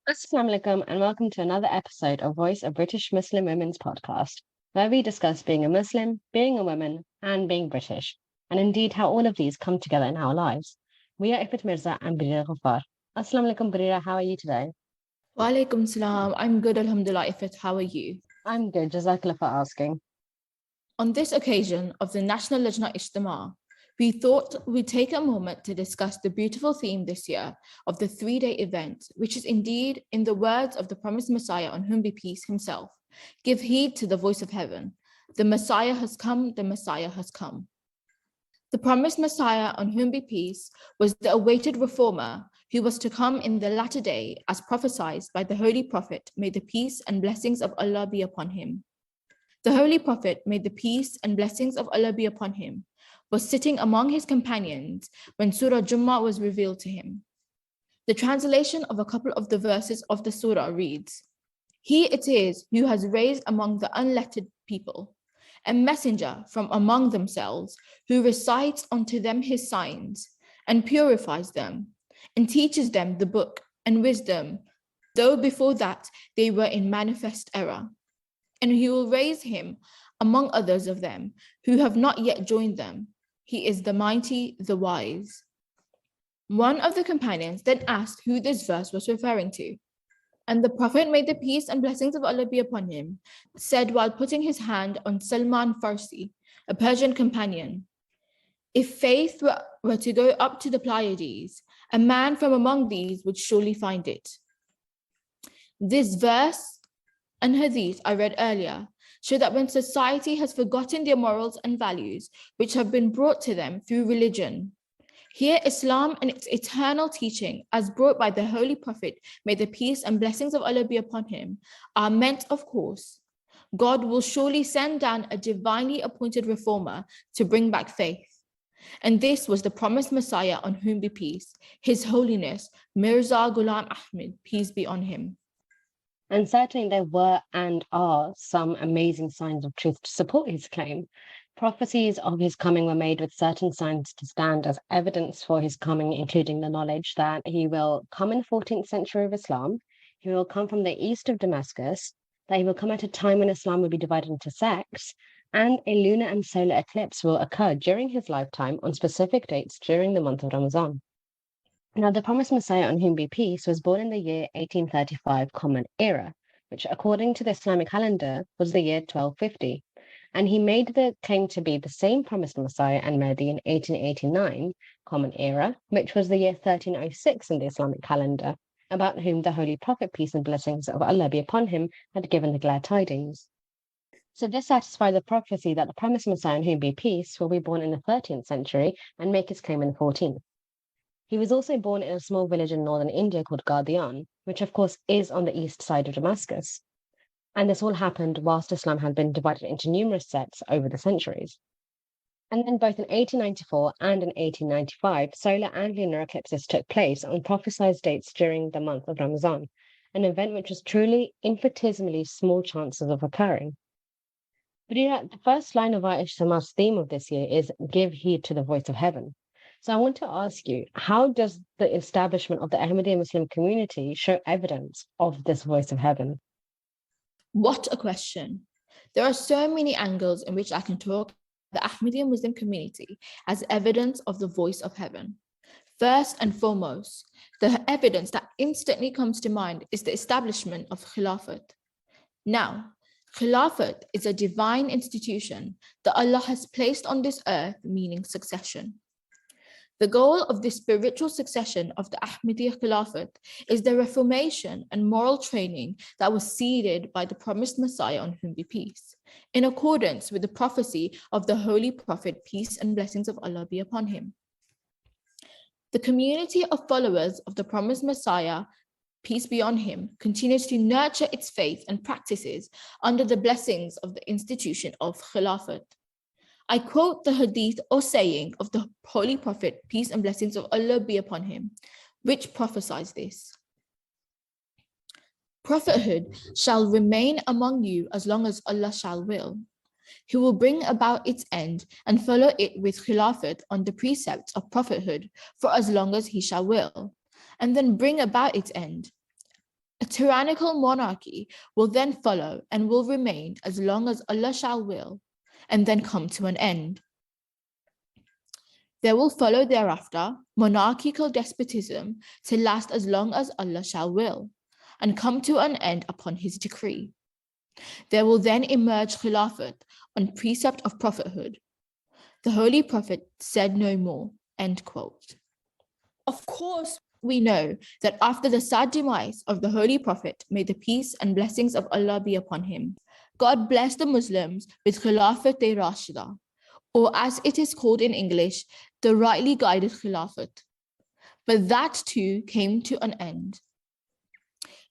Assalamu alaikum and welcome to another episode of Voice of British Muslim Women's podcast, where we discuss being a Muslim, being a woman, and being British, and indeed how all of these come together in our lives. We are Iffat Mirza and Bareera Ghaffar. Assalamu alaikum Bareera, how are you today? Walaikum salam. I'm good, alhamdulillah. Iffat, how are you? I'm good, Jazakallah for asking. On this occasion of the National Lajna Ijtema, we thought we'd take a moment to discuss the beautiful theme this year of the 3-day event, which is indeed, in the words of the promised Messiah on whom be peace himself, give heed to the voice of heaven. The Messiah has come, the Messiah has come. The promised Messiah on whom be peace was the awaited reformer who was to come in the latter day as prophesied by the Holy Prophet, may the peace and blessings of Allah be upon him. The Holy Prophet, may the peace and blessings of Allah be upon him, was sitting among his companions when Surah Jummah was revealed to him. The translation of a couple of the verses of the surah reads, "He it is who has raised among the unlettered people a messenger from among themselves who recites unto them his signs and purifies them and teaches them the book and wisdom, though before that they were in manifest error. And he will raise him among others of them who have not yet joined them. He is the mighty, the wise." One of the companions then asked who this verse was referring to. And the Prophet, may the peace and blessings of Allah be upon him, said while putting his hand on Salman Farsi, a Persian companion, "If faith were to go up to the Pleiades, a man from among these would surely find it." This verse and hadith I read earlier show that when society has forgotten their morals and values which have been brought to them through religion, here Islam and its eternal teaching as brought by the Holy Prophet, may the peace and blessings of Allah be upon him, are meant, of course. God will surely send down a divinely appointed reformer to bring back faith. And this was the promised Messiah on whom be peace, His Holiness Mirza Ghulam Ahmad, peace be on him. And certainly there were and are some amazing signs of truth to support his claim. Prophecies of his coming were made with certain signs to stand as evidence for his coming, including the knowledge that he will come in the 14th century of Islam, he will come from the east of Damascus, that he will come at a time when Islam will be divided into sects, and a lunar and solar eclipse will occur during his lifetime on specific dates during the month of Ramadan. Now, the promised Messiah on whom be peace was born in the year 1835 Common Era, which according to the Islamic calendar was the year 1250. And he made the claim to be the same promised Messiah and Mahdi in 1889 Common Era, which was the year 1306 in the Islamic calendar, about whom the Holy Prophet, peace and blessings of Allah be upon him, had given the glad tidings. So this satisfied the prophecy that the promised Messiah on whom be peace will be born in the 13th century and make his claim in the 14th. He was also born in a small village in northern India called Qadian, which of course is on the east side of Damascus. And this all happened whilst Islam had been divided into numerous sects over the centuries. And then both in 1894 and in 1895, solar and lunar eclipses took place on prophesied dates during the month of Ramadan, an event which was truly infinitesimally small chances of occurring. But the first line of our Ijtema's theme of this year is "Give heed to the voice of heaven." So I want to ask you, how does the establishment of the Ahmadi Muslim community show evidence of this voice of heaven? What a question. There are so many angles in which I can talk the Ahmadi Muslim community as evidence of the voice of heaven. First and foremost, the evidence that instantly comes to mind is the establishment of Khilafat. Now, Khilafat is a divine institution that Allah has placed on this earth, meaning succession. The goal of this spiritual succession of the Ahmadiyya Khilafat is the reformation and moral training that was seeded by the promised Messiah on whom be peace, in accordance with the prophecy of the Holy Prophet, peace and blessings of Allah be upon him. The community of followers of the promised Messiah, peace be on him, continues to nurture its faith and practices under the blessings of the institution of Khilafat. I quote the hadith or saying of the Holy Prophet, peace and blessings of Allah be upon him, which prophesies this. Prophethood shall remain among you as long as Allah shall will. He will bring about its end and follow it with Khilafat on the precepts of prophethood for as long as he shall will, and then bring about its end. A tyrannical monarchy will then follow and will remain as long as Allah shall will, and then come to an end. There will follow thereafter monarchical despotism to last as long as Allah shall will, and come to an end upon his decree. There will then emerge Khilafat on precept of prophethood. The Holy Prophet said no more, end quote. Of course, we know that after the sad demise of the Holy Prophet, may the peace and blessings of Allah be upon him, God blessed the Muslims with Khilafat-e-Rashida, or as it is called in English, the rightly guided Khilafat. But that too came to an end.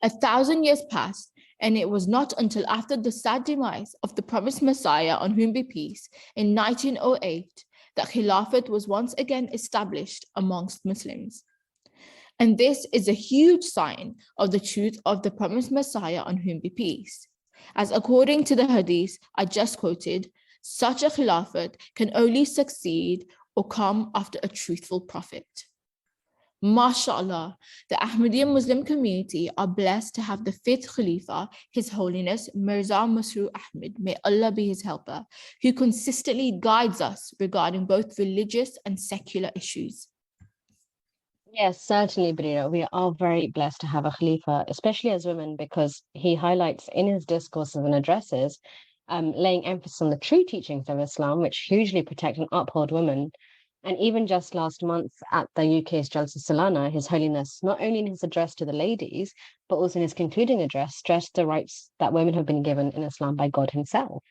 1,000 years passed, and it was not until after the sad demise of the promised Messiah, on whom be peace, in 1908, that Khilafat was once again established amongst Muslims. And this is a huge sign of the truth of the promised Messiah, on whom be peace. As according to the hadith I just quoted, such a Khilafat can only succeed or come after a truthful prophet. MashaAllah, the Ahmadi Muslim community are blessed to have the fifth Khalifa, His Holiness Mirza Masroor Ahmad, may Allah be his helper, who consistently guides us regarding both religious and secular issues. Yes, certainly, Bareera. We are very blessed to have a Khalifa, especially as women, because he highlights in his discourses and addresses, laying emphasis on the true teachings of Islam, which hugely protect and uphold women. And even just last month at the UK's Jalsa Salana, His Holiness, not only in his address to the ladies, but also in his concluding address, stressed the rights that women have been given in Islam by God himself.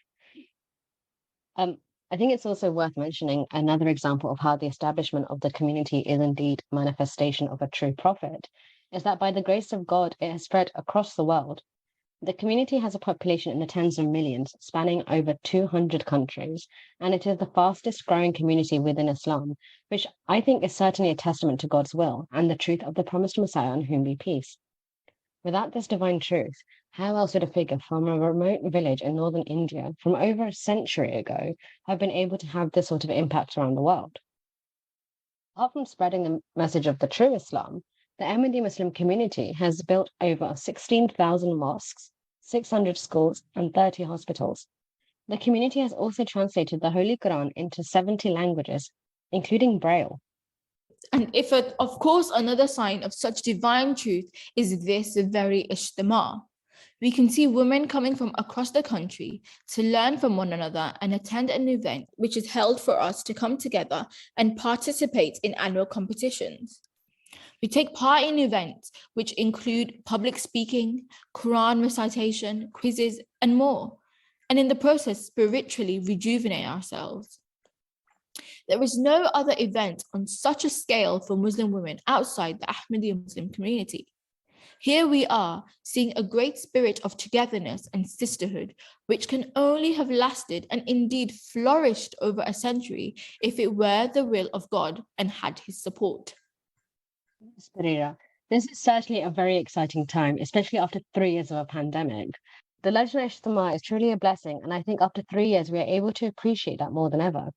I think it's also worth mentioning another example of how the establishment of the community is indeed a manifestation of a true prophet, is that by the grace of God, it has spread across the world. The community has a population in the tens of millions, spanning over 200 countries, and it is the fastest growing community within Islam, which I think is certainly a testament to God's will and the truth of the promised Messiah, on whom be peace. Without this divine truth, how else would a figure from a remote village in northern India from over a century ago have been able to have this sort of impact around the world? Apart from spreading the message of the true Islam, the Ahmadi Muslim community has built over 16,000 mosques, 600 schools, and 30 hospitals. The community has also translated the Holy Quran into 70 languages, including Braille. And Iffat, of course, another sign of such divine truth is this very Ijtema. We can see women coming from across the country to learn from one another and attend an event which is held for us to come together and participate in annual competitions. We take part in events which include public speaking, Quran recitation, quizzes, and more, and in the process spiritually rejuvenate ourselves. There is no other event on such a scale for Muslim women outside the Ahmadi Muslim community. Here we are, seeing a great spirit of togetherness and sisterhood, which can only have lasted and indeed flourished over a century if it were the will of God and had his support. Bareera, this is certainly a very exciting time, especially after 3 years of a pandemic. The Lajna Ijtema is truly a blessing, and I think after 3 years, we are able to appreciate that more than ever.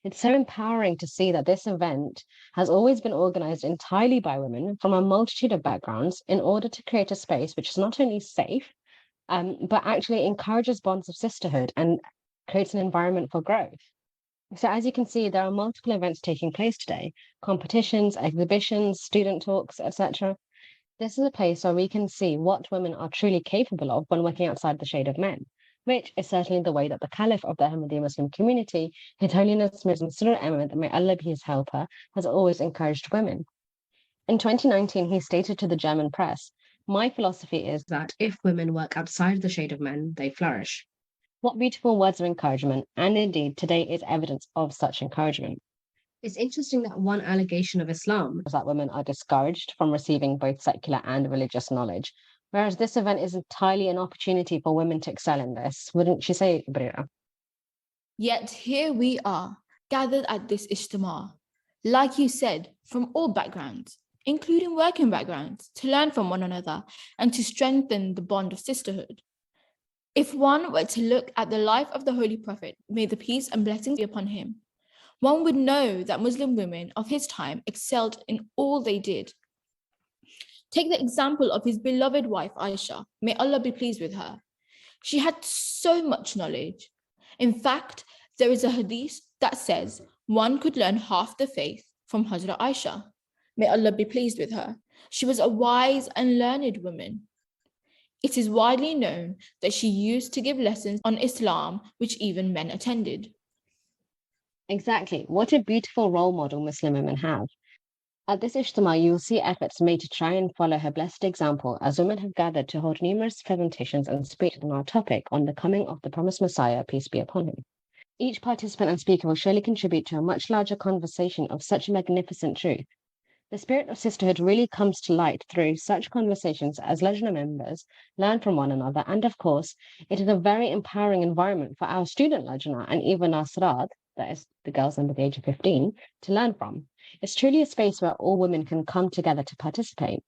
It's so empowering to see that this event has always been organized entirely by women from a multitude of backgrounds in order to create a space which is not only safe, but actually encourages bonds of sisterhood and creates an environment for growth. So as you can see, there are multiple events taking place today, competitions, exhibitions, student talks, etc. This is a place where we can see what women are truly capable of when working outside the shade of men, which is certainly the way that the Caliph of the Ahmadi Muslim community, His Holiness Mirza Masroor Ahmad, may Allah be his helper, has always encouraged women. In 2019, he stated to the German press, "My philosophy is that if women work outside the shade of men, they flourish." What beautiful words of encouragement, and indeed today is evidence of such encouragement. It's interesting that one allegation of Islam is that women are discouraged from receiving both secular and religious knowledge, whereas this event is entirely an opportunity for women to excel in this. Wouldn't you say, Bareera? Yet here we are, gathered at this Ijtema, like you said, from all backgrounds, including working backgrounds, to learn from one another and to strengthen the bond of sisterhood. If one were to look at the life of the Holy Prophet, may the peace and blessings be upon him, one would know that Muslim women of his time excelled in all they did. Take the example of his beloved wife, Aisha. May Allah be pleased with her. She had so much knowledge. In fact, there is a hadith that says one could learn half the faith from Hazrat Aisha. May Allah be pleased with her. She was a wise and learned woman. It is widely known that she used to give lessons on Islam, which even men attended. Exactly. What a beautiful role model Muslim women have. At this Ijtema, you will see efforts made to try and follow her blessed example, as women have gathered to hold numerous presentations and speak on our topic on the coming of the promised Messiah, peace be upon him. Each participant and speaker will surely contribute to a much larger conversation of such magnificent truth. The spirit of sisterhood really comes to light through such conversations as Lajna members learn from one another, and of course, it is a very empowering environment for our student Lajna and even our Sirat, that is the girls under the age of 15, to learn from. It's truly a space where all women can come together to participate.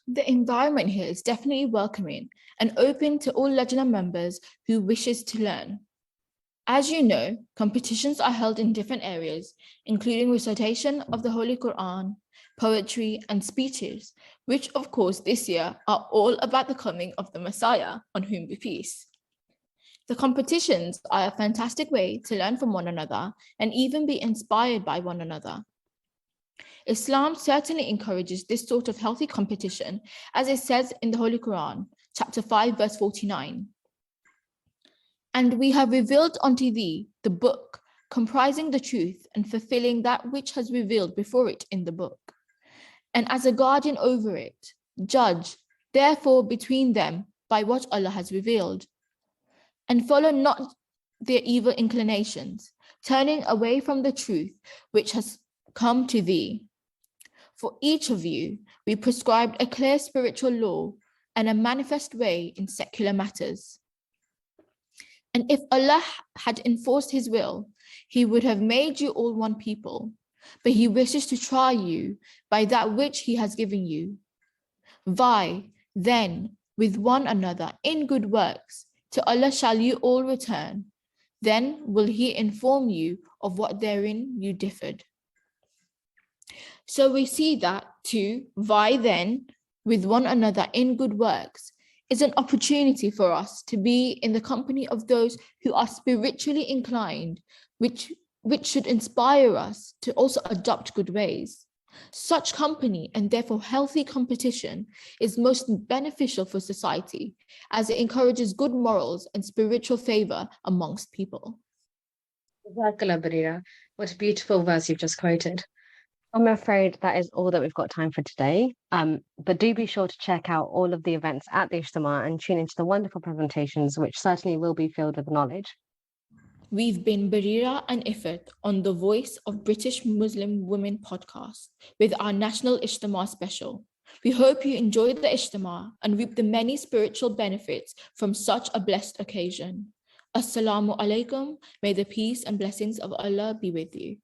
The environment here is definitely welcoming and open to all Lajna members who wishes to learn. As you know, competitions are held in different areas, including recitation of the Holy Quran, poetry, and speeches, which of course this year are all about the coming of the Messiah, on whom be peace. The competitions are a fantastic way to learn from one another and even be inspired by one another. Islam certainly encourages this sort of healthy competition, as it says in the Holy Quran, chapter 5, verse 49. And we have revealed unto thee the book, comprising the truth and fulfilling that which has revealed before it in the book. And as a guardian over it, judge, therefore, between them by what Allah has revealed. And follow not their evil inclinations, turning away from the truth which has come to thee. For each of you, we prescribed a clear spiritual law and a manifest way in secular matters. And if Allah had enforced his will, he would have made you all one people, but he wishes to try you by that which he has given you. Vie, then, with one another in good works, to Allah shall you all return. Then will he inform you of what therein you differed. So we see that to vie then with one another in good works is an opportunity for us to be in the company of those who are spiritually inclined, which should inspire us to also adopt good ways. Such company, and therefore healthy competition, is most beneficial for society, as it encourages good morals and spiritual favor amongst people. Jazakallah, Bareera. What a beautiful verse you've just quoted. I'm afraid that is all that we've got time for today. But do be sure to check out all of the events at the Ijtema and tune into the wonderful presentations, which certainly will be filled with knowledge. We've been Bareera and Iffat on the Voice of British Muslim Women podcast with our National Ijtema special. We hope you enjoyed the Ijtema and reap the many spiritual benefits from such a blessed occasion. Assalamu alaikum. May the peace and blessings of Allah be with you.